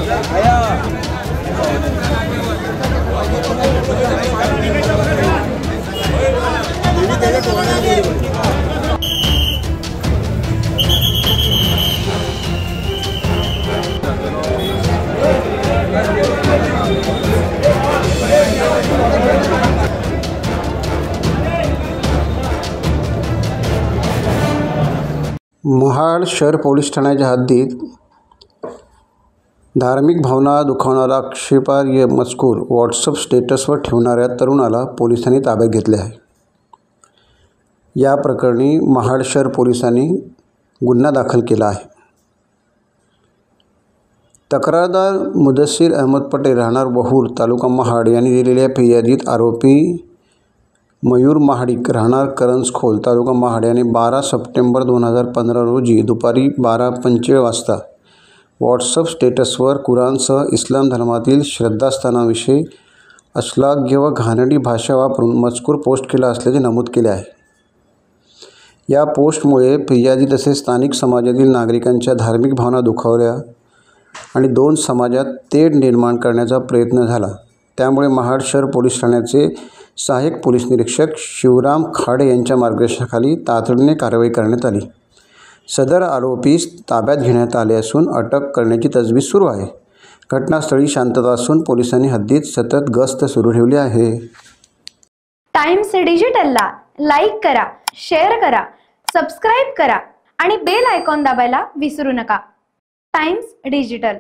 महाड शहर पोलीस ठाण्याच्या हद्दीत धार्मिक भावना दुखावणारा आक्षेपार्ह मजकूर व्हॉट्सअप स्टेटसवर ठेवणाऱ्या तरुणाला पोलिसांनी ताब्यात घेतले आहे। या प्रकरणी महाड शहर पोलिसांनी गुन्हा दाखल केला आहे। तक्रारदार मुदस्सीर अहमद पटेल राहणार वहूर तालुका महाड यांनी दिलेल्या फिर्यादीत आरोपी मयूर महाडिक राहणार करंजखोल तालुका महाड यांनी 12 सप्टेंबर 2015 रोजी दुपारी 12:25 वाजता व्हॉट्सअप स्टेटसवर कुराणसह इस्लाम धर्मातील श्रद्धास्थानाविषयी अश्लाघ्य व घाणेरडी भाषा वापरून मजकूर पोस्ट केला असल्याचे नमूद केले आहे। या पोस्टमुळे फिर्यादी तसेच स्थानिक समाजातील नागरिकांच्या धार्मिक भावना दुखावल्या आणि दोन समाजात तेढ निर्माण करण्याचा प्रयत्न झाला। त्यामुळे महाड शहर पोलीस ठाण्याचे सहाय्यक पोलीस निरीक्षक शिवराम खाडे यांच्या मार्गदर्शनाखाली तातडीने कारवाई करण्यात आली। सदर आरोपीस ताब्यात घेण्यात आले असून अटक करण्याची तजवीज सुरू आहे। घटनास्थळी शांतता असून पोलिसांनी हद्दीत सतत गस्त सुरू ठेवली आहे। टाइम्स डिजिटलला लाईक करा, शेअर करा, सबस्क्राइब करा आणि बेल आयकॉन दाबायला विसरू नका। Times digital.